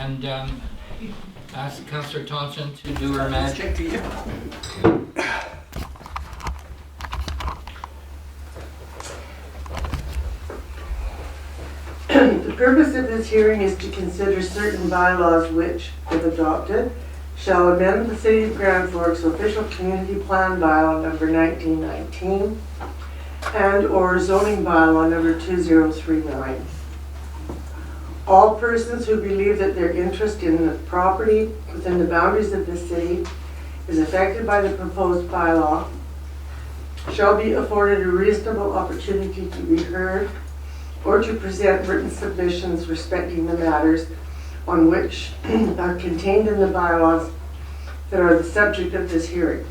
and ask Councillor Thompson to do her magic. The purpose of this hearing is to consider certain bylaws which, if adopted, shall amend the City of Grand Forks official community plan bylaw number 1919 and or zoning bylaw number 2039. All persons who believe that their interest in the property within the boundaries of the city is affected by the proposed bylaw shall be afforded a reasonable opportunity to be heard or to present written submissions respecting the matters on which are contained in the bylaws that are the subject of this hearing.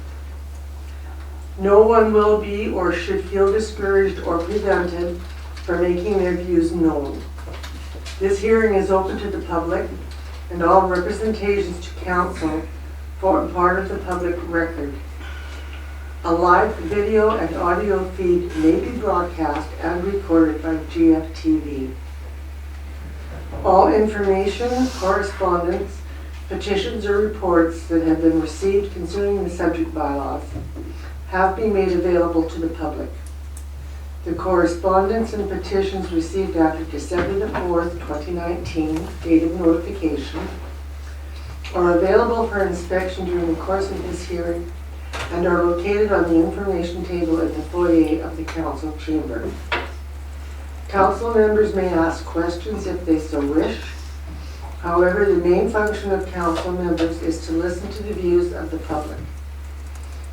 No one will be or should feel discouraged or prevented from making their views known. This hearing is open to the public, and all representations to council form part of the public record. A live video and audio feed may be broadcast and recorded by GFTV. All information, correspondence, petitions, or reports that have been received concerning the subject bylaws have been made available to the public. The correspondence and petitions received after December the 4th, 2019, date of notification, are available for inspection during the course of this hearing and are located on the information table in the foyer of the council chamber. Council members may ask questions if they so wish. However, the main function of council members is to listen to the views of the public.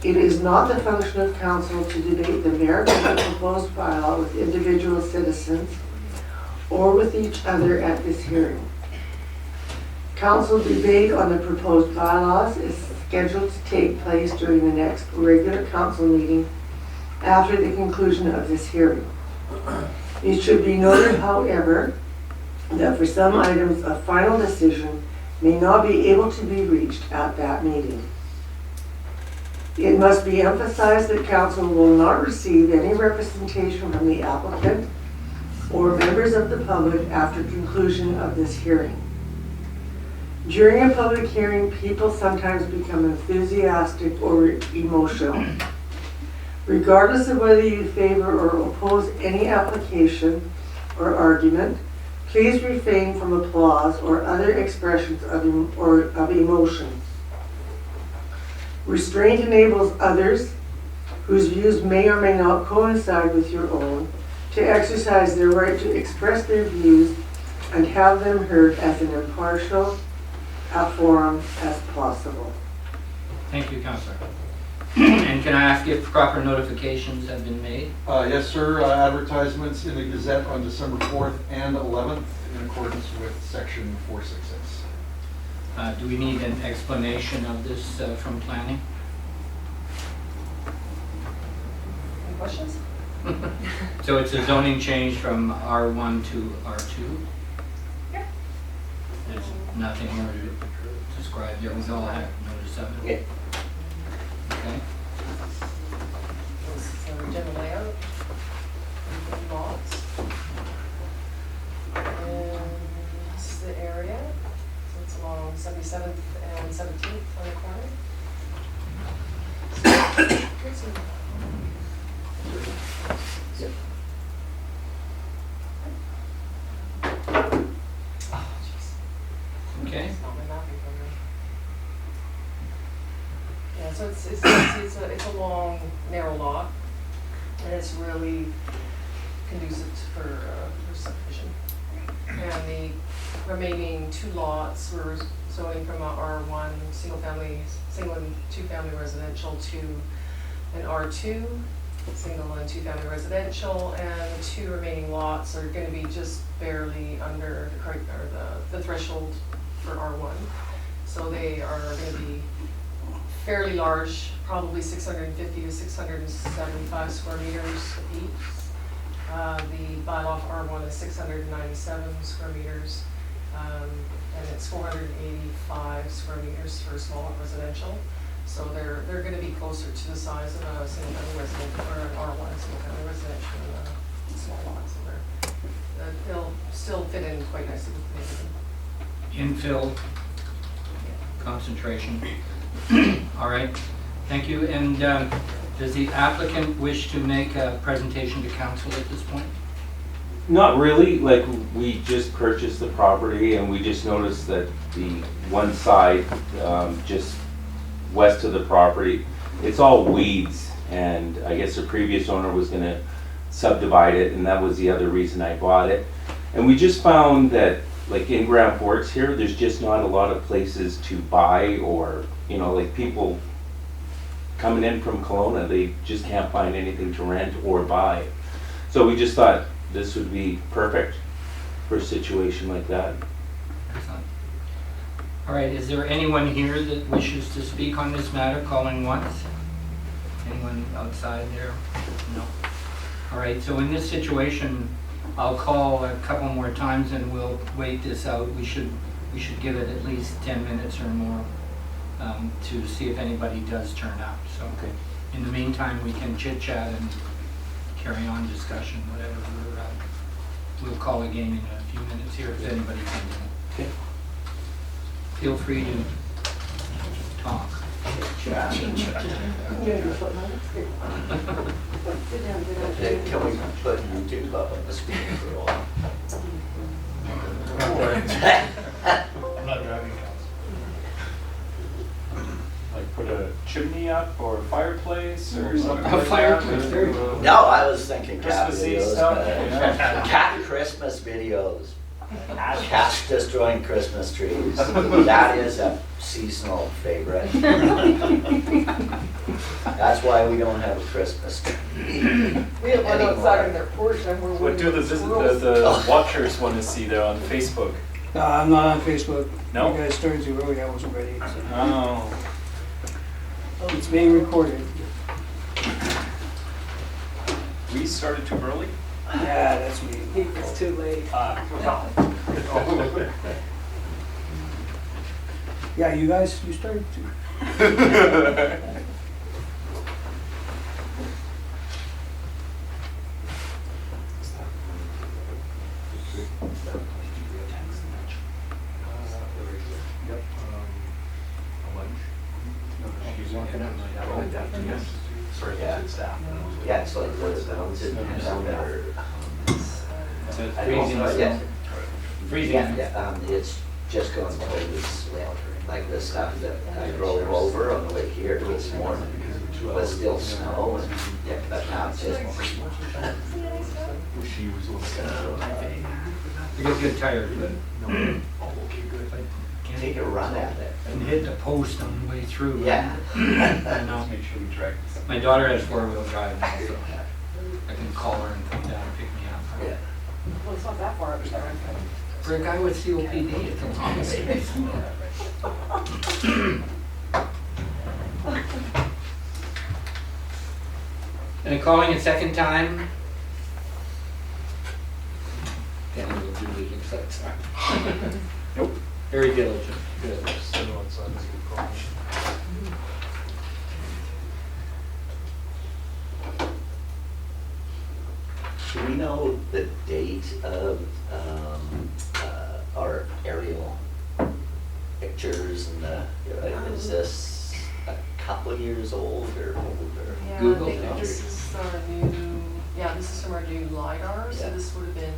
It is not the function of council to debate the merits of the proposed bylaw with individual citizens or with each other at this hearing. Council debate on the proposed bylaws is scheduled to take place during the next regular council meeting after the conclusion of this hearing. It should be noted, however, that for some items a final decision may not be able to be reached at that meeting. It must be emphasized that council will not receive any representation from the applicant or members of the public after conclusion of this hearing. During a public hearing, people sometimes become enthusiastic or emotional. Regardless of whether you favor or oppose any application or argument, please refrain from applause or other expressions of emotion. Restraint enables others, whose views may or may not coincide with your own, to exercise their right to express their views and have them heard as an impartial forum as possible. Thank you, Councillor. And can I ask if proper notifications have been made? Yes, sir. Advertisements in the Gazette on December 4th and 11th in accordance with section 466. Do we need an explanation of this from planning? Any questions? So it's a zoning change from R1 to R2? Yeah. There's nothing more to describe there. We all have notice of it. Yeah. Okay. This is the general layout. Lots. And this is the area. So it's along 77th and 17th on the corner. Here's some. Oh, jeez. Okay. It's not my mapping program. Yeah, so it's a long, narrow lot, and it's really conducive for subdivision. And the remaining two lots were zoning from a R1 single and two-family residential to an R2 single and two-family residential, and the two remaining lots are going to be just barely under the threshold for R1. So they are going to be fairly large, probably 650 to 675 square meters each. The bylaw for R1 is 697 square meters, and it's 485 square meters for small residential. So they're going to be closer to the size of a single-family residential or an R1 single-family residential than a small lot. So they'll still fit in quite nicely with the neighborhood. infill concentration. All right, thank you. And does the applicant wish to make a presentation to council at this point? Not really, like, we just purchased the property and we just noticed that the one side, just west of the property, it's all weeds, and I guess the previous owner was gonna subdivide it, and that was the other reason I bought it. And we just found that, like, in Grand Forks here, there's just not a lot of places to buy, or, you know, like, people coming in from Kelowna, they just can't find anything to rent or buy. So we just thought this would be perfect for a situation like that. Excellent. All right, is there anyone here that wishes to speak on this matter, calling once? Anyone outside there? No. All right, so in this situation, I'll call a couple more times and we'll wait this out. We should give it at least 10 minutes or more to see if anybody does turn up. So Okay. in the meantime, we can chit chat and carry on discussion, whatever. We'll call again in a few minutes here if anybody comes in. Okay. Feel free to talk. Can we put YouTube up on the screen for a while? I'm not driving council. Like put a chimney up or a fireplace or something A like fireplace, that? there you go. No, I was thinking cat Christmassy videos, stuff, but yeah. cat Christmas videos. Cats destroying Christmas trees. That is a seasonal favorite. That's why we don't have a Christmas tree. We have one outside on their porch and we're What do waiting for squirrels. the watchers want to see there on Facebook? I'm not on Facebook. No? You guys started too early, I wasn't ready. So. Oh. It's being recorded. We started too early? Yeah, that's me. It's too late. Yeah, you guys, you started too. Sorry, Yeah. it's staff. Yeah, it's like the ones that Freezing. Yeah, Freezing. yeah, it's just going totally slick. Like the stuff that I drove over on the way here this morning was still snow, and yeah, but now it's just. She was looking. You get good tired, but Take a run at it. and hit the post on the way through. Yeah. I know. Make sure we track this. My daughter has four-wheel drive now, so I can call her and come down and pick me up. Yeah. Well, it's not that far up there. For a guy with COPD, it's a long ways. And calling a second time. Damn, little Julie looks like that. Nope. Very diligent, good. So it's on this good call. Do we know the date of our aerial pictures and is this a couple of years old or older? Yeah, Google I think pictures. this is our new, yeah, this is from our new LiDAR, so Yeah. this would have been.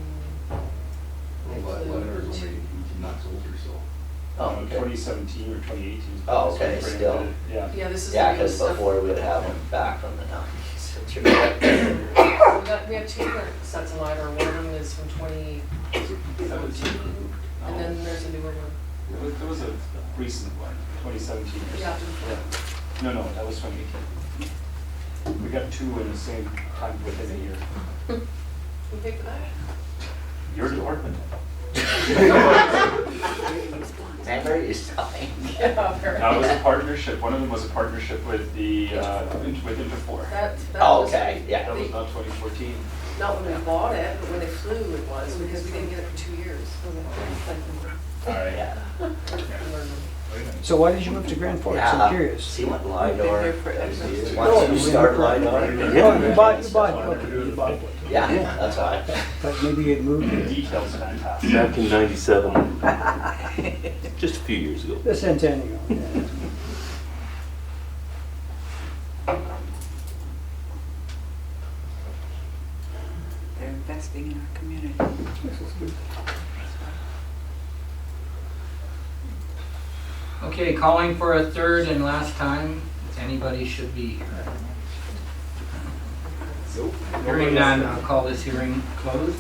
Letter is only 18 months older, so. Oh, okay. 2017 or 2018. Oh, okay, That's when I still. printed it. Yeah. Yeah, this is Yeah, the new because stuff. before we'd have them back from the 90s. We have two different sets of LiDAR, one of them is from 2017, and then there's a newer one. There was a recent one, 2017 or Yeah. something. Yeah. No, that was 2018. We got two in the same time within a year. Who picked that? Your department. Remember, you telling me? Yeah, very. That was a partnership. One of them was a partnership with the, with Interfor. That Oh, was okay, yeah. That was not 2014. not when we bought it, but when they flew it was, because we didn't get it for 2 years. All right. Yeah. So why did you move to Grand Forks? Yeah, I'm curious. See what LiDAR does to you? No, Once you start LiDAR. Oh, you bought, okay, you bought one. Yeah, that's why. But maybe it moved. The details fantastic. Back in '97. Just a few years ago. The centennial, yeah. They're investing in our community. This is good. Okay, calling for a third and last time, if anybody should be here. Hearing none, I'll call this hearing closed.